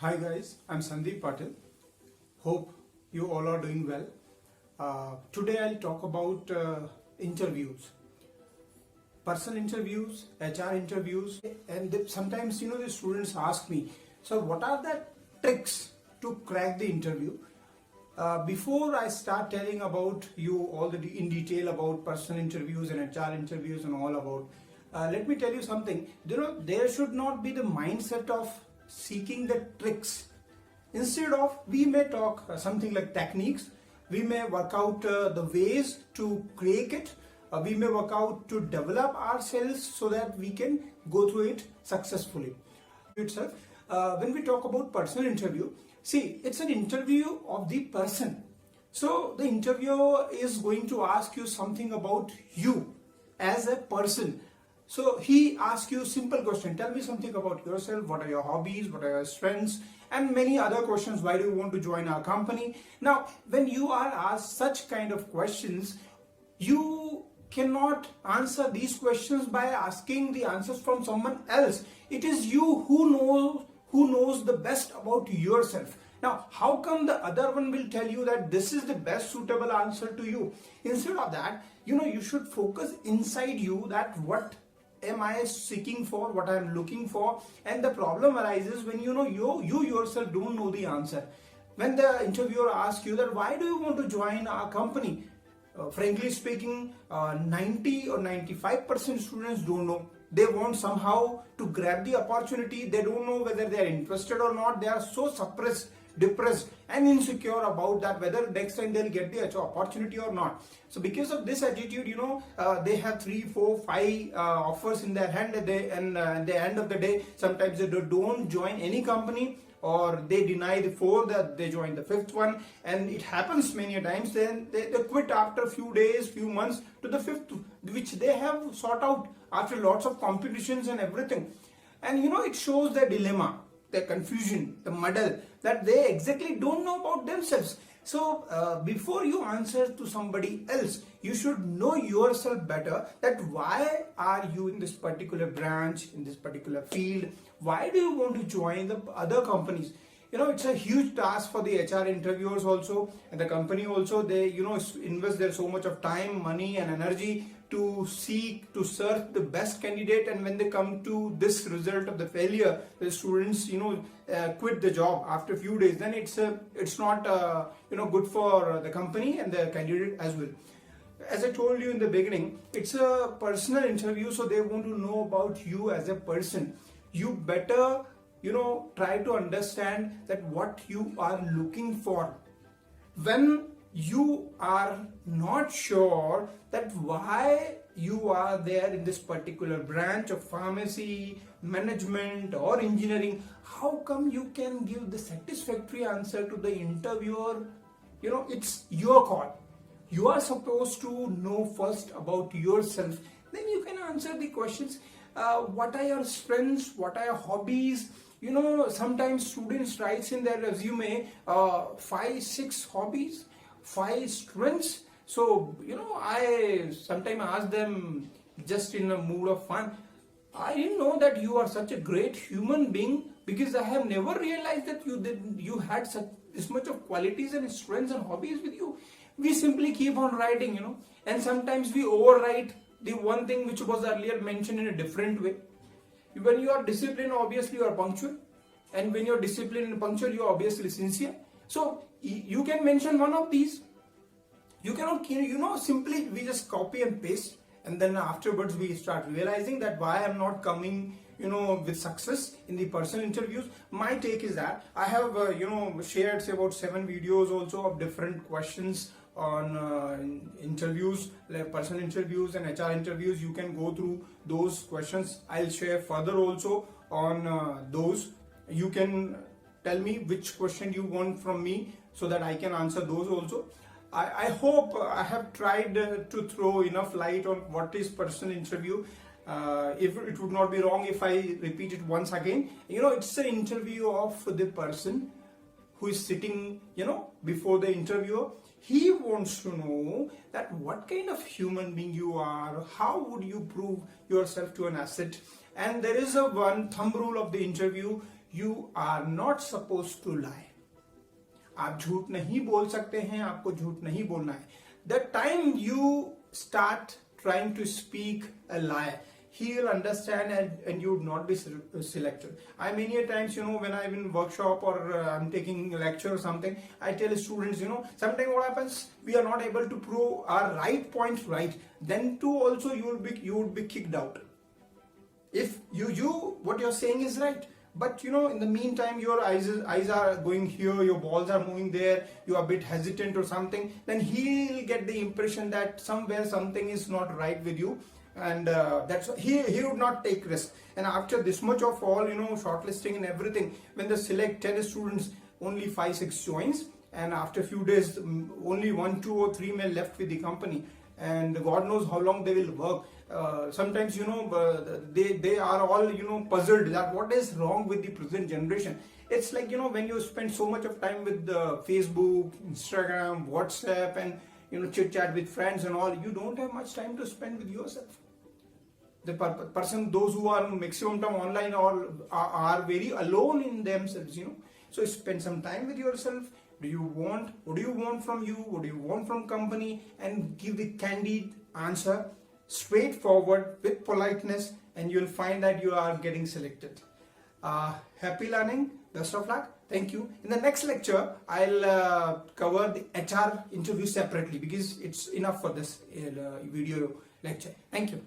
Hi guys, I'm Sandeep Patil. Hope you all are doing well. Today I'll talk about interviews, personal interviews, HR interviews, and sometimes the students ask me, so what are the tricks to crack the interview? Before I start telling about you all in detail about personal interviews and HR interviews and all about, let me tell you something. There should not be the mindset of seeking the tricks. Instead of, we may talk something like techniques, we may work out the ways to crack it, we may work out to develop ourselves so that we can go through it successfully. Itself, when we talk about personal interview, see, it's an interview of the person. So the interviewer is going to ask you something about you as a person. So he asks you simple question, tell me something about yourself, what are your hobbies, what are your strengths, and many other questions. Why do you want to join our company? Now, when you are asked such kind of questions, you cannot answer these questions by asking the answers from someone else. It is you who knows the best about yourself. Now, how come the other one will tell you that this is the best suitable answer to you? Instead of that, you should focus inside you that what am I seeking for, what I am looking for. And the problem arises when you yourself don't know the answer. When the interviewer asks you that why do you want to join our company, frankly speaking, 90 or 95% students don't know. They want somehow to grab the opportunity. They don't know whether they are interested or not. They are so suppressed, depressed and insecure about that whether next time they'll get the opportunity or not. So because of this attitude, they have 3, 4, 5 offers in their hand, and at the end of the day, sometimes they don't join any company, or they deny the 4 that they join the 5th one, and it happens many times. Then they quit after a few days, few months to the 5th, which they have sought out after lots of competitions and everything. And it shows their dilemma, their confusion, the muddle, that they exactly don't know about themselves. So before you answer to somebody else, you should know yourself better, that why are you in this particular branch, in this particular field, why do you want to join the other companies? It's a huge task for the HR interviewers also, and the company also. They invest their so much of time, money and energy to seek, to search the best candidate, and when they come to this result of the failure, the students quit the job after a few days, then it's not good for the company and the candidate as well. As I told you in the beginning, it's a personal interview, so they want to know about you as a person. You better try to understand that what you are looking for. When you are not sure that why you are there in this particular branch of pharmacy, management or engineering, how come you can give the satisfactory answer to the interviewer? It's your call. You are supposed to know first about yourself, then you can answer the questions. What are your strengths, what are your hobbies? Sometimes students write in their resume 5, 6 hobbies, 5 strengths. So I sometimes ask them, just in a mood of fun, I didn't know that you are such a great human being, because I have never realized that you had this much of qualities and strengths and hobbies with you. We simply keep on writing, and sometimes we overwrite the one thing which was earlier mentioned in a different way. When you are disciplined, obviously you are punctual, and when you are disciplined and punctual, you are obviously sincere. So you can mention one of these. You cannot, simply we just copy and paste, and then afterwards we start realizing that why I'm not coming with success in the personal interviews. My take is that I have shared say about 7 videos also of different questions on interviews, like personal interviews and HR interviews. You can go through those questions. I'll share further also on those. You can tell me which question you want from me so that I can answer those also. I hope I have tried to throw enough light on what is personal interview. If it would not be wrong if I repeat it once again. It's an interview of the person who is sitting before the interviewer. He wants to know that what kind of human being you are, how would you prove yourself to an asset. And there is a one thumb rule of the interview. you are not supposed to lie. आप झूठ नहीं बोल सकते हैं, आपको झूठ नहीं बोलना है. The time you start trying to speak a lie, he will understand and you would not be selected. I many a times, when I'm in workshop or I'm taking lecture or something, I tell students, sometimes what happens, we are not able to prove our right points right. Then too also you would be kicked out. If you what you're saying is right, but in the meantime your eyes are going here, your balls are moving there, you are a bit hesitant or something, then he'll get the impression that somewhere something is not right with you, and that's he would not take risk. And after this much of all shortlisting and everything, when they select 10 students, only 5-6 joins, and after a few days only 1, 2 or 3 men left with the company, and God knows how long they will work. Sometimes they are all puzzled that what is wrong with the present generation. It's like when you spend so much of time with Facebook, Instagram, WhatsApp, and chit chat with friends and all, you don't have much time to spend with yourself. The those who are maximum time online are very alone in themselves. So spend some time with yourself. What do you want from you? What do you want from company? And give the candid answer, straightforward, with politeness, and you'll find that you are getting selected. Happy learning. Best of luck. Thank you. In the next lecture, I'll cover the HR interview separately because it's enough for this video lecture. Thank you.